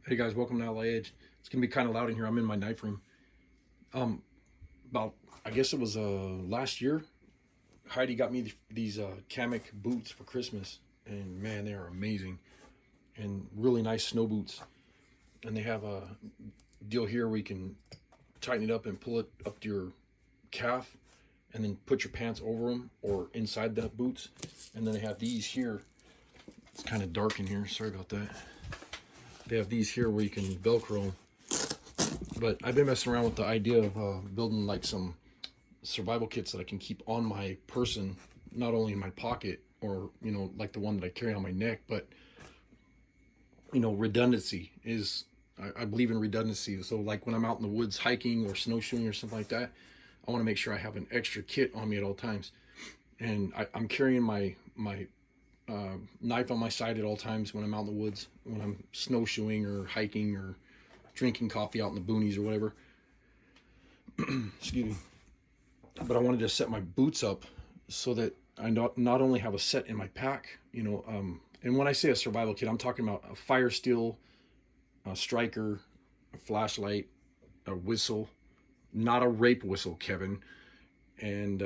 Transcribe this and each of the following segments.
Hey guys, welcome to LA Edge. It's gonna be kind of loud in here. I'm in my knife room. Um, about I guess it was last year. Heidi got me these Kamek boots for Christmas, and man, they are amazing and really nice snow boots. And they have a deal here where you can tighten it up and pull it up to your calf, and then put your pants over them or inside the boots. And then they have these here. It's kind of dark in here. Sorry about that. They have these here where you can Velcro them. But I've been messing around with the idea of building like some survival kits that I can keep on my person, not only in my pocket or, like the one that I carry on my neck, but, redundancy is, I believe in redundancy. So like when I'm out in the woods hiking or snowshoeing or something like that, I want to make sure I have an extra kit on me at all times. And I'm carrying my knife on my side at all times when I'm out in the woods, when I'm snowshoeing or hiking or drinking coffee out in the boonies or whatever. Excuse me. But I wanted to set my boots up so that I not only have a set in my pack, and when I say a survival kit, I'm talking about a fire steel, a striker, a flashlight, a whistle, not a rape whistle, Kevin, and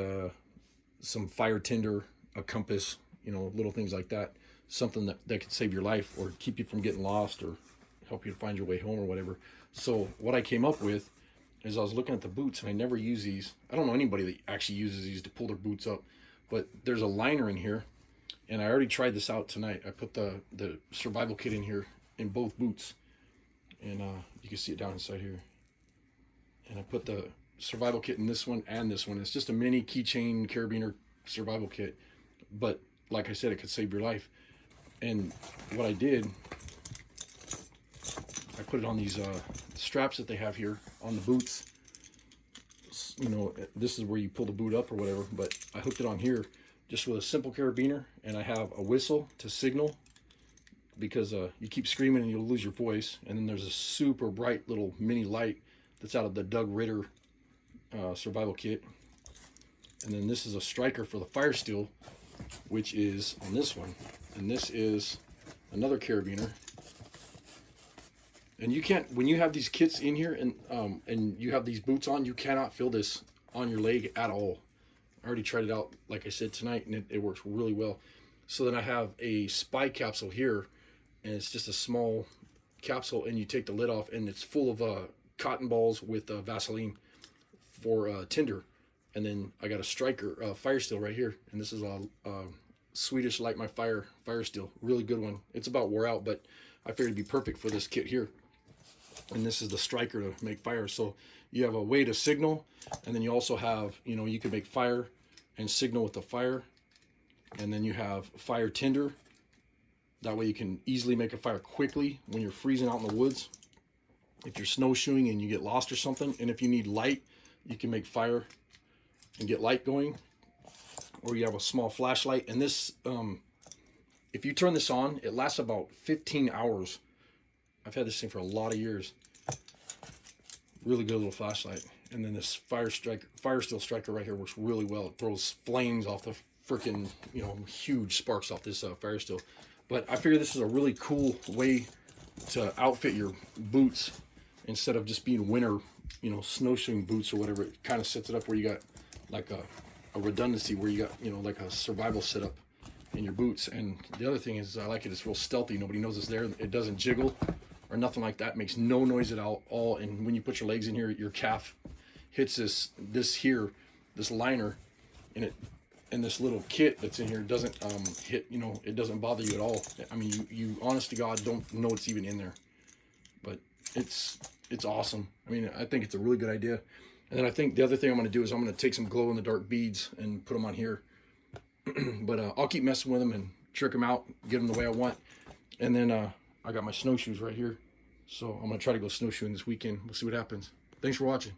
some fire tinder, a compass, little things like that. Something that could save your life or keep you from getting lost or help you to find your way home or whatever. So what I came up with is I was looking at the boots, and I never use these. I don't know anybody that actually uses these to pull their boots up, but there's a liner in here, and I already tried this out tonight. I put the survival kit in here in both boots, and you can see it down inside here. And I put the survival kit in this one and this one. It's just a mini keychain carabiner survival kit, but like I said, it could save your life. And what I did, I put it on these straps that they have here on the boots. This is where you pull the boot up or whatever, but I hooked it on here just with a simple carabiner, and I have a whistle to signal because you keep screaming and you'll lose your voice. And then there's a super bright little mini light that's out of the Doug Ritter survival kit. And then this is a striker for the fire steel, which is on this one. And this is another carabiner. And you can't, when you have these kits in here and you have these boots on, you cannot feel this on your leg at all. I already tried it out, like I said, tonight, and it works really well. So then I have a spy capsule here, and it's just a small capsule, and you take the lid off, and it's full of cotton balls with Vaseline for tinder. And then I got a striker, fire steel right here, and this is a Swedish Light My Fire steel, really good one. It's about wore out, but I figured it'd be perfect for this kit here. And this is the striker to make fire. So you have a way to signal, and then you also have, you can make fire and signal with the fire. And then you have fire tinder. That way you can easily make a fire quickly when you're freezing out in the woods. If you're snowshoeing and you get lost or something, and if you need light, you can make fire and get light going. Or you have a small flashlight. And this, if you turn this on, it lasts about 15 hours. I've had this thing for a lot of years. Really good little flashlight. And then this fire steel striker right here works really well. It throws flames off the freaking, huge sparks off this fire steel. But I figure this is a really cool way to outfit your boots instead of just being winter, snowshoeing boots or whatever. It kind of sets it up where you got like a redundancy, where you got, like a survival setup in your boots. And the other thing is I like it. It's real stealthy. Nobody knows it's there. It doesn't jiggle or nothing like that. It makes no noise at all. And when you put your legs in here, your calf hits this liner, and this little kit that's in here doesn't hit, it doesn't bother you at all. I mean, you honest to God don't know it's even in there, but it's awesome. I mean, I think it's a really good idea. And then I think the other thing I'm going to do is I'm going to take some glow in the dark beads and put them on here. But I'll keep messing with them and trick them out, get them the way I want. And then I got my snowshoes right here. So I'm going to try to go snowshoeing this weekend. We'll see what happens. Thanks for watching.